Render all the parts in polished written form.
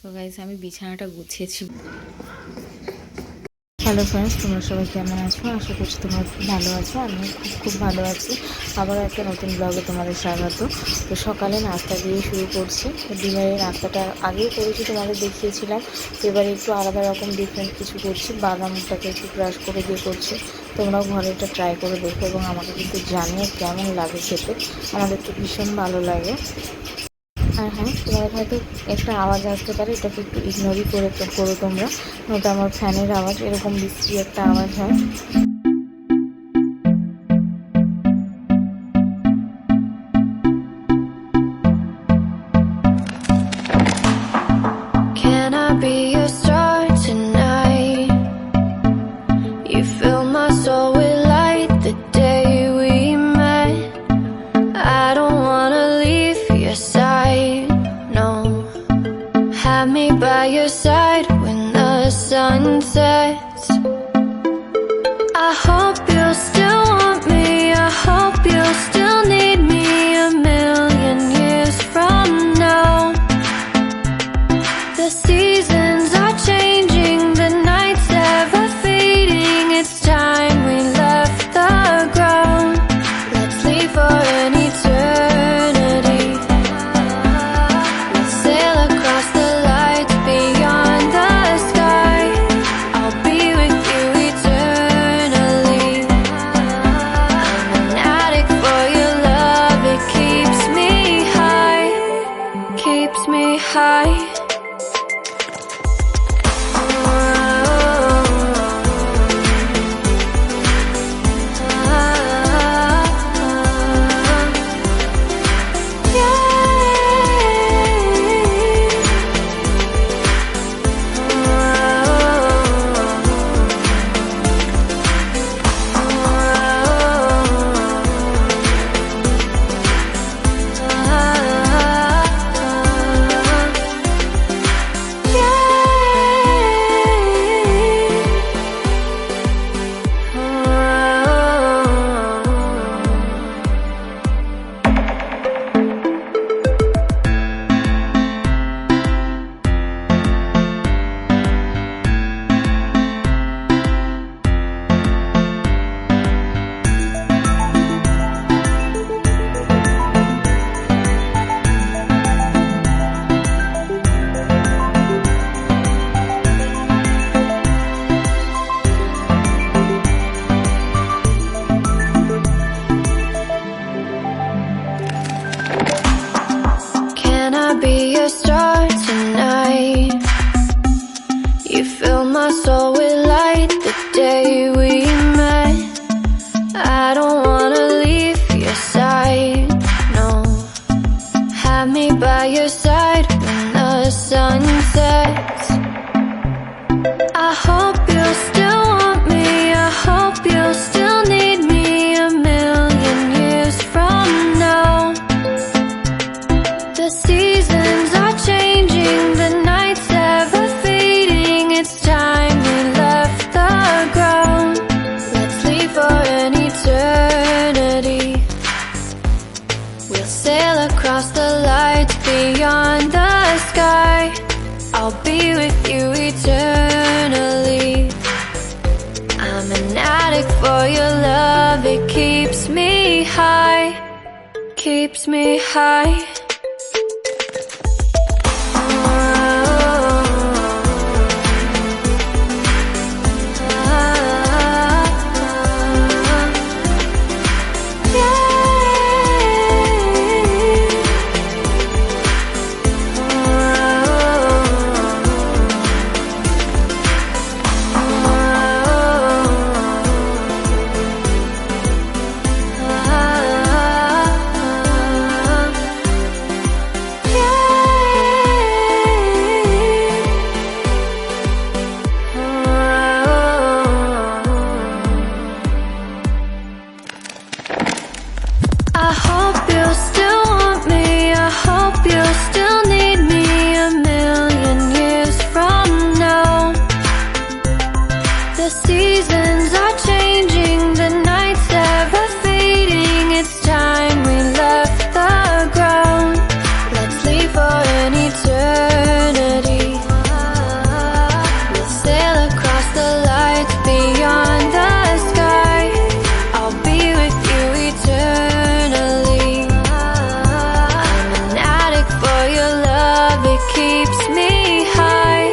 তো গাইস আমি বিছানাটা গুছিয়েছি। হ্যালো ফ্রেন্ডস, তোমরা সবাই কেমন আছো? আশা করছি তোমরা খুব ভালো আছো। আমি খুব ভালো আছি। আবারও একটা নতুন ব্লগে তোমাদের স্বাগত। তো সকালে নাস্তা দিয়ে শুরু করছি। ডিনারের নাস্তাটা আগেই করেছি, তোমাদের দেখিয়েছিলাম। তো এবারে একটু আলাদা রকম ডিফারেন্ট কিছু করছি। বাদামটাকে একটু ক্রাশ করে দিয়ে করছি। তোমরাও ঘরে এটা ট্রাই করে দেখো এবং আমাকে কিন্তু জানিয়ে কেমন লাগে খেতে। আমাদের তো ভীষণ ভালো লাগে। আর হ্যাঁ, তোমাদের হয়তো একটা আওয়াজ আসতে পারে, এটাকে একটু ইগনোরই করো তোমরা। ওটা আমার ফ্যানের আওয়াজ, এরকম বিশ্রী একটা আওয়াজ হয়। Can I be your star tonight? You fill my soul with light the day we met. I don't wanna leave your side, no. Have me by your side when the sun sets. I hope you'll still want me. I hope you'll still need me a million years from now. The seasons are changing, the nights ever fading. It's time we left the ground. Let's leave for an eternity. We'll sail across the lights beyond the sky. I'll be with you eternally. I'm an addict for your love. It keeps me high, keeps me high. Can I be your star tonight? You fill my soul with light the day we met. I don't wanna leave your side, no. Have me by your side when the sun sets. I hope you'll still want me. I hope you'll still need me a million years from now. The seasons are changing, the nights ever fading. It's time we left the ground. Let's leave for an eternity. We'll sail across the lights beyond the sky. I'll be with you eternally. I'm an addict for your love. It keeps me high, keeps me high. I hope you'll still want me. I hope you'll still need me a million years from now. The seasons are changing, the nights ever fading. It's time we left the ground. Let's leave for an eternity. it keeps me high.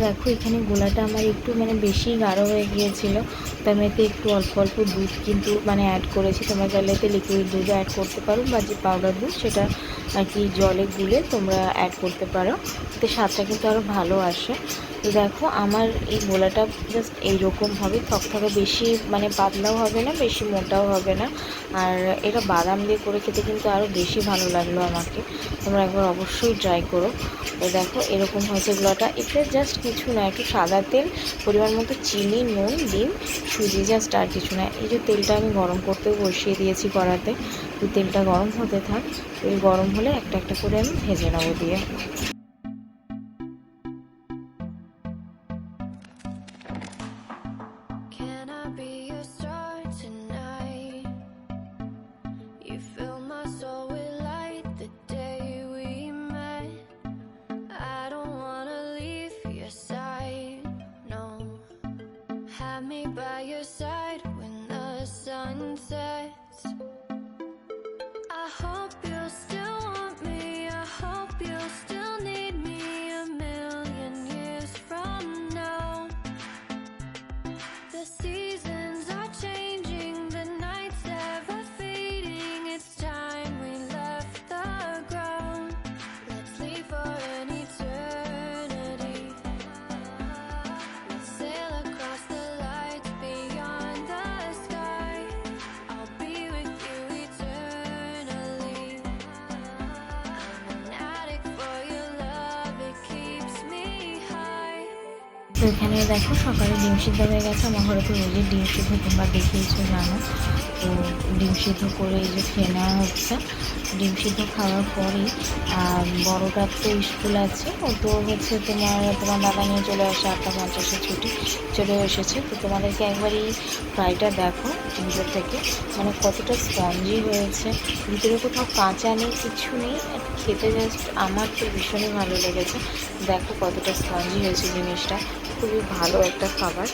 দেখো এখানে গোলাটা আমার একটু মানে বেশি গাঢ় হয়ে গিয়েছিল, তো আমি এতে একটু অল্প অল্প দুধ কিন্তু মানে অ্যাড করেছি। তোমরা চাইলে এতে লিকুইড দুধও অ্যাড করতে পারো, বা যে পাউডার দুধ সেটা আর কি জলে গুলে তোমরা অ্যাড করতে পারো, এতে স্বাদটা কিন্তু আরও ভালো আসে। তো দেখো আমার এই গোলাটা জাস্ট এইরকম হবে, থকথকে, বেশি মানে পাতলাও হবে না, বেশি মোটাও হবে না। আর এটা বাদাম দিয়ে করে খেতে কিন্তু আরও বেশি ভালো লাগলো আমাকে। তোমরা একবার অবশ্যই ট্রাই করো। তো দেখো এরকম হয়েছে গোলাটা। এতে জাস্ট কিছু না, একটু সাদা তেল, পরিমাণ মতো চিনি, নুন, ডিম, সুজি, জাস্ট আর কিছু না। এই যে তেলটা আমি গরম করতে বসিয়ে দিয়েছি কড়াতে, তো তেলটা গরম হতে থাক। এই গরম হলে একটা একটা করে আমি ভেজে নেবো দিয়ে। Can I be your star tonight? You fill my soul with light the day we met. I don't wanna leave your side, no. Have me by your side when the sun sets. I hope you'll still want me, I hope you'll still need me a million years from now. The seasons are changing, the nights ever fading. It's time we left the ground. Let's leave for an eternity. We'll sail across the lights beyond the sky. I'll be with you eternally. I'm an addict for your love, it keeps me high. তো এখানে দেখো সকালে ডিম সিদ্ধ হয়ে গেছে। আমার ঘরে তো রোজই ডিম সিদ্ধ তোমরা দেখিয়েছো, জানো। তো ডিম সিদ্ধ করে এই যে খেয়ে নেওয়া হচ্ছে। ডিম সিদ্ধ খাওয়ার পরেই বড়টার তো স্কুল আছে, ও তো হচ্ছে তোমার দাদা নিয়ে চলে আসে 8:50 ছুটি চলে এসেছে। তো তোমাদেরকে একবার এই ফ্রাইটা দেখো ভিতর থেকে, মানে কতটা স্পঞ্জি হয়েছে, ভিতরে কোথাও কাঁচা নেই, কিছু নেই, খেতে জাস্ট আমার তো ভীষণই ভালো লেগেছে। দেখো কতটা স্পঞ্জি হয়েছে জিনিসটা, খুবই ভালো একটা খাবার।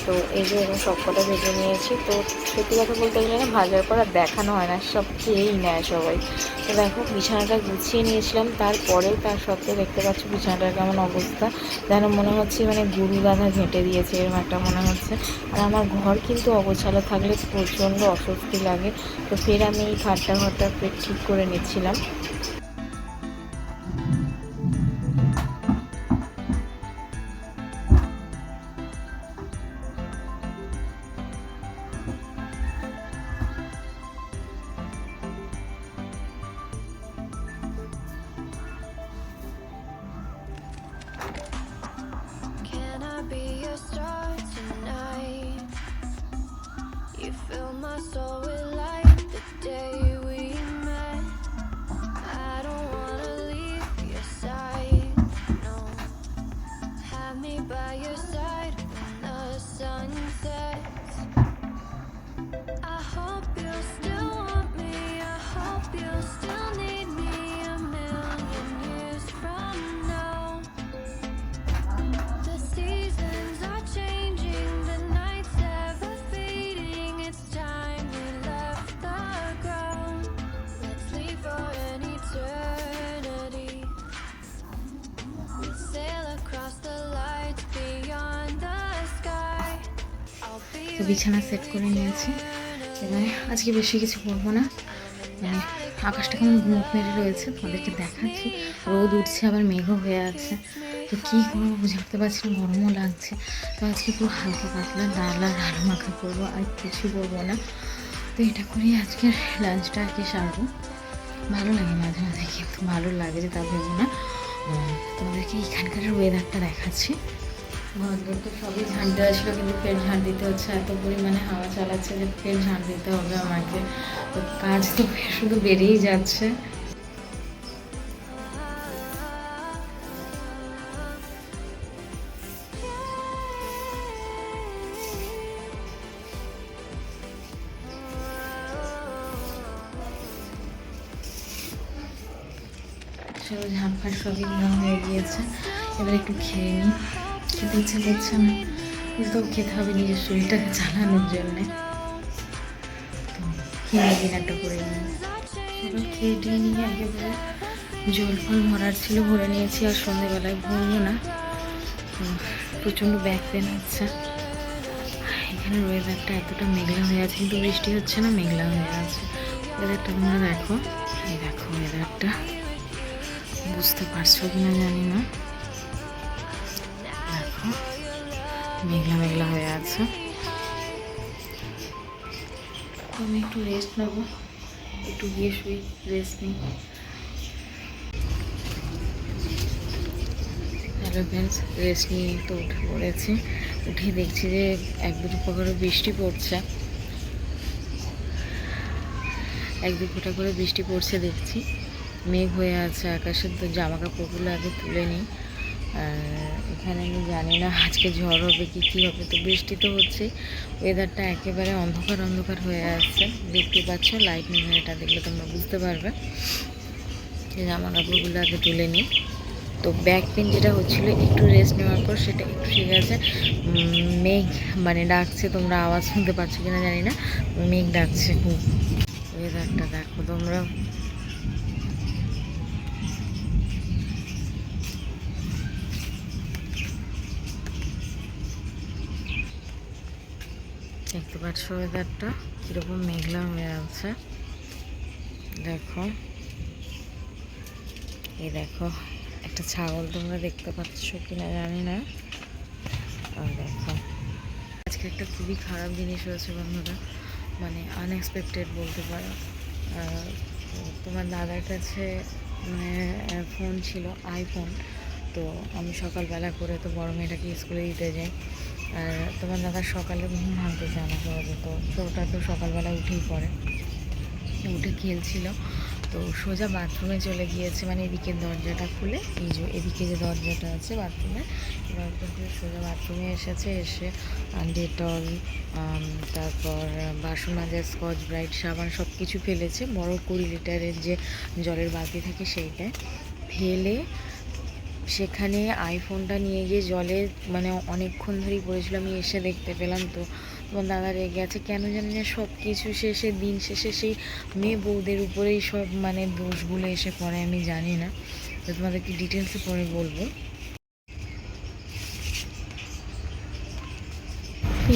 তো এই যে এরকম সব কটা ভেজে নিয়েছি। তো সত্যি কথা বলতে গেলে না, ভাজার পর আর দেখানো হয় না, সব খেয়েই নেয় সবাই। তো দেখো বিছানাটা গুছিয়ে নিয়েছিলাম, তারপরেও তার সত্ত্বেও দেখতে পাচ্ছ বিছানাটার কেমন অবস্থা, যেন মনে হচ্ছে মানে গরু গাধা ঘেঁটে দিয়েছে, এরকম একটা মনে হচ্ছে। আর আমার ঘর কিন্তু অগোছালো থাকলে প্রচণ্ড অস্বস্তি লাগে। তো ফের আমি এই ঘরটা ফের ঠিক করে নিচ্ছিলাম। Can I be your star tonight? You fill my soul with light the day we met. I don't wanna leave your side, no. Have me by your side when the sun sets. I hope you'll still want me, I hope you'll still need me a million years from now. The seasons are changing, the nights ever fading. It's time we left the ground. Let's leave for an eternity. We'll sail across the lights beyond the sky. I'll be তো বিছানা set করে নিয়েছি, এবার আজকে বেশি কিছু করবো না। মানে আকাশটা কেমন মুখ মেরে রয়েছে, তোমাদেরকে দেখাচ্ছি। রোদ উঠছে, আবার মেঘও হয়ে আছে। তো কী করবো বুঝে উঠতে পারছি না, গরমও লাগছে। তো আজকে পুরো হালকা পাতলা ডাল আর আলু মাখা করবো, আর কিছু করবো না। তো এটা করেই আজকে লাঞ্চটা আর কি সারবো। ভালো লাগে মাঝে মাঝে, কিন্তু ভালো লাগে যে তা ভেবো না। তোমাদেরকে এখানকার ওয়েদারটা দেখাচ্ছি। ঘরদোর তো সবই ঝাঁট দেওয়া ছিল, কিন্তু ফের ঝাঁট দিতে হচ্ছে, এত পরিমাণে হাওয়া চালাচ্ছে যে ফের ঝাঁট দিতে হবে আমাকে। তো কাজ তো ফের শুধু বেড়েই যাচ্ছে। সব ঝাড়ফাট সবই দেওয়া হয়ে গিয়েছে। এবার একটু খেয়ে নিই, খেতে ইচ্ছে করছে না কিন্তু খেতে হবে নিজের শরীরটাকে চালানোর জন্যে। তো খেয়ে ডিনারটা করে নিই। সকাল খেয়ে টেয়ে নিয়ে একেবারে জল ফল ভরার ছিল ভরে নিয়েছি, আর সন্ধ্যেবেলায় ভরবো না। প্রচণ্ড ব্যাক পেন হচ্ছে। এখানে ওয়েদারটা এতটা মেঘলা হয়ে আছে কিন্তু বৃষ্টি হচ্ছে না, মেঘলা হয়ে আছে। ওয়েদারটা তোমরা দেখো, এই দেখো ওয়েদারটা, বুঝতে পারছো কিনা জানি না। দেখো মেঘলা মেঘলা হয়ে আছে। আমি একটু রেস্ট নেবো, একটু গিয়ে শুই, রেস্ট নিই। হ্যালো ফ্রেন্ডস, রেস্ট নিয়ে তো উঠে পড়েছি। উঠে দেখছি যে এক দু ফোঁটা করে বৃষ্টি পড়ছে, এক দু ফোঁটা করে বৃষ্টি পড়ছে দেখছি। মেঘ হয়ে আছে আকাশের, তো জামা কাপড়গুলো আগে তুলে নিই। আর এখানে আমি জানি না আজকে ঝড় হবে কি কী হবে। তো বৃষ্টি তো হচ্ছে, ওয়েদারটা একেবারে অন্ধকার অন্ধকার হয়ে আসছে, দেখতে পাচ্ছ। লাইট নিয়ে এটা দেখলে তোমরা বুঝতে পারবে। জামা কাপড়গুলো আগে তুলে নিই। তো ব্যাক পেন যেটা হচ্ছিলো, একটু রেস্ট নেওয়ার পর সেটা একটু ঠিক আছে। মেঘ মানে ডাকছে, তোমরা আওয়াজ শুনতে পাচ্ছ কিনা জানি না, মেঘ ডাকছে খুব। ওয়েদারটা দেখো তোমরা, দেখতে পাচ্ছ ওয়েদারটা কীরকম মেঘলা হয়ে আছে। দেখো এই দেখো একটা ছাগল, তোমরা দেখতে পাচ্ছ কিনা জানি না। আর দেখো আজকে একটা খুবই খারাপ জিনিস হয়েছে বন্ধুরা, মানে আনএক্সপেক্টেড বলতে পারো। তোমার দাদার কাছে মানে ফোন ছিল, আইফোন। তো আমি সকালবেলা করে তো বড় মেয়েটাকে স্কুলে দিতে যাই, আর তোমার দাদা সকালে ঘুম ভাঙতে চায় না সহজে। তো ওটা তো সকালবেলা উঠেই পড়ে, উঠে খেলছিল। তো সোজা বাথরুমে চলে গিয়েছে, মানে এদিকের দরজাটা খুলে, এই যে এদিকে যে দরজাটা আছে বাথরুমের, দরজা খুলে সোজা বাথরুমে এসেছে। এসে ডেটল, তারপর বাসন মাজার স্কচ ব্রাইট, সাবান সব কিছু ফেলেছে। বড় 20 লিটারের যে জলের বালতি থাকে সেইটায় ফেলে সেখানে আইফোনটা নিয়ে গিয়ে জলে মানে অনেকক্ষণ ধরেই পড়েছিল। আমি এসে দেখতে পেলাম। তো তোমার দাদা রেগে আছে কেন জানি না, সব কিছু শেষে দিন শেষে সেই মেয়ে বউদের উপরেই সব মানে দোষগুলো এসে পড়ে, আমি জানি না। তো তোমাদেরকে ডিটেলসে পরে বলবো।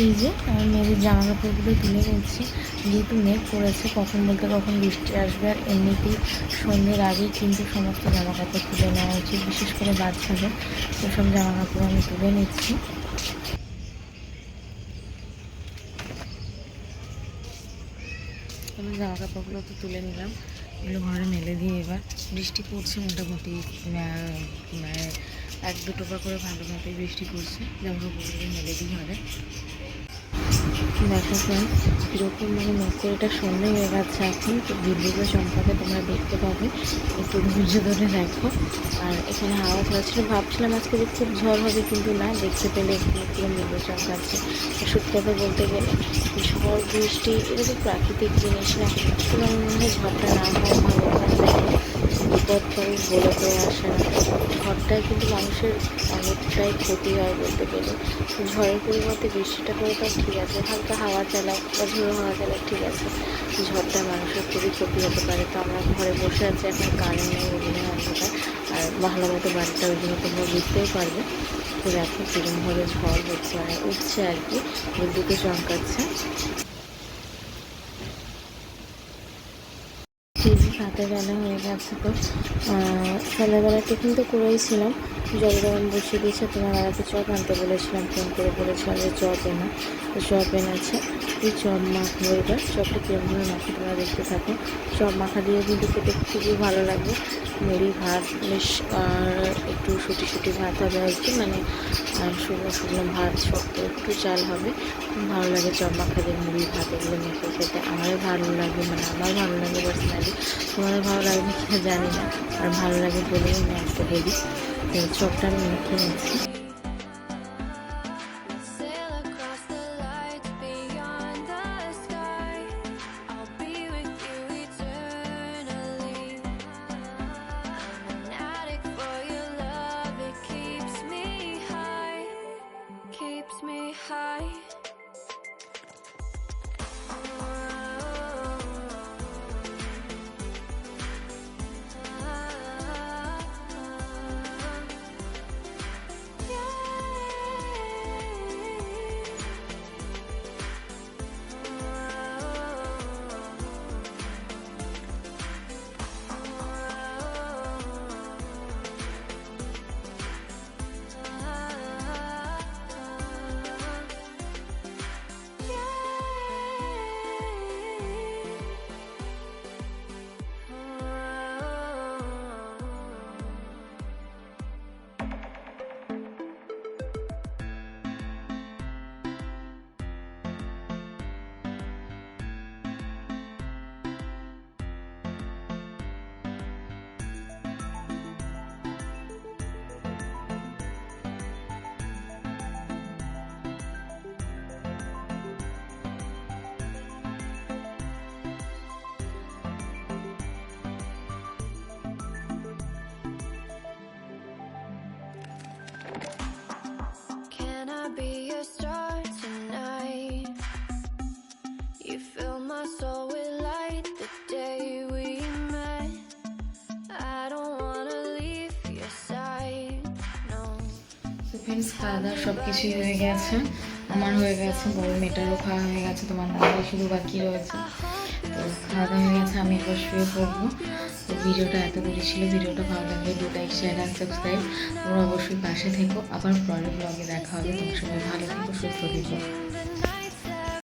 এই যে আমি মেয়েদের জামা কাপড়গুলো তুলে নিচ্ছি, যেহেতু মেঘ পড়েছে, কখন বলতে কখন বৃষ্টি আসবে। আর এমনিতেই সন্ধ্যের আগেই কিন্তু সমস্ত জামা কাপড় তুলে নেওয়া উচিত, বিশেষ করে বাচ্চাদের। তো সব জামা কাপড় আমি তুলে নিচ্ছি। আমি জামা কাপড়গুলো তো তুলে নিলাম, এগুলো ঘরে মেলে দিয়ে এবার বৃষ্টি পড়ছে মোটামুটি, এক দু টোপা করে ভালো মতোই বৃষ্টি পড়ছে। জামা কাপড়গুলো মেলে দিয়ে ঘরে। দেখো ফ্রেন্ড, কীরকম মানে মেঘ করে এটা সন্ধ্যে হয়ে গেছে এখন। তো বিদ্যুতের চমকাকে তোমরা দেখতে পাবে, একটু ধৈর্য ধরে দেখো। আর এখানে হাওয়া চলছিল, ভাবছিলাম আজকে যে খুব ঝড় হবে, কিন্তু না, দেখতে পেলে একটু একটু বিদ্যুৎ চমকাচ্ছে। সত্যি কথা বলতে গেলে ঝড় বৃষ্টি এটা তো প্রাকৃতিক জিনিস না, তোমার মনে হয় ঝড়টা না হয় ভালো হয়। বিপদ করে বলে করে আসে না, ঝড়টায় কিন্তু মানুষের অনেকটাই ক্ষতি হয় বলতে গেলে। ঝড়ের পরিবর্তে বৃষ্টিটা করে তাও ঠিক আছে, হালকা হাওয়া চালাক বা ঝোড়ো হাওয়া চালাক ঠিক আছে। ঝড়টায় মানুষের খুবই ক্ষতি হতে পারে। তো আমরা ঘরে বসে আছি, এখন কারেন্ট নেই, ওদিনে অন্ধকার, আর ভালো মতো বাড়িটা ওই জন্য তোমরা বুঝতেই পারবে। তো দেখো কীরকমভাবে ঝড় হচ্ছে, মানে উঠছে আর কি, বিদ্যুতে চমকাচ্ছে। রাতের বেলা হয়ে গেছে। তো সন্ধ্যাবেলা টিফিন তো করেইছিলাম, জল গরম বসিয়ে দিয়েছে। তোমার দাদাকে চপ আনতে বলেছিলাম, ফোন করে বলেছিলাম যে চপ এনে। তো চপ এনেছে, এই চপ মাখবো এবার। চপটা কীরকমভাবে মাখা তোমরা দেখতে থাকো। চপ মাখা দিয়ে কিন্তু খেতে খুবই ভালো লাগে। মুড়ি ভাত বেশ, আর একটু শুটি শুটি ভাত হবে আর কি, মানে শুকনো শুকনো ভাত, শক্ত একটু চাল হবে। খুব ভালো লাগে চপ মাখা দিয়ে মুড়ি ভাত এগুলো মেখে খেতে। আমারও ভালো লাগে, মানে আমার ভালো লাগে পার্সোনালি। তোমাদের ভালো লাগে না কিনা জানি না, আর ভালো লাগে বলেই আমি আজকে বলি। তো চপটা আমি মেখে নিচ্ছি। be a star tonight. You fill my soul with light the day we met. I don't wanna leave your side, no. তো ফ্রেন্ডস, খাওয়া দাওয়া সব কিছুই হয়ে গেছে। আমার হয়ে গেছে, বড় মেয়েটারও খাওয়া হয়ে গেছে, তোমার মেয়েটাই শুধু বাকি রয়েছে। তো খাওয়া দাওয়া হয়ে গেছে, আমি এবার শুয়ে পড়বো। তো ভিডিওটা এত করে ছিল, ভিডিওটা ভালো লাগলে do like, share and subscribe. তোমরা অবশ্যই পাশে থেকো। আবার পরের ব্লগে দেখা হবে। তোমার সবাই ভালো থেকো, সুস্থ থেকো।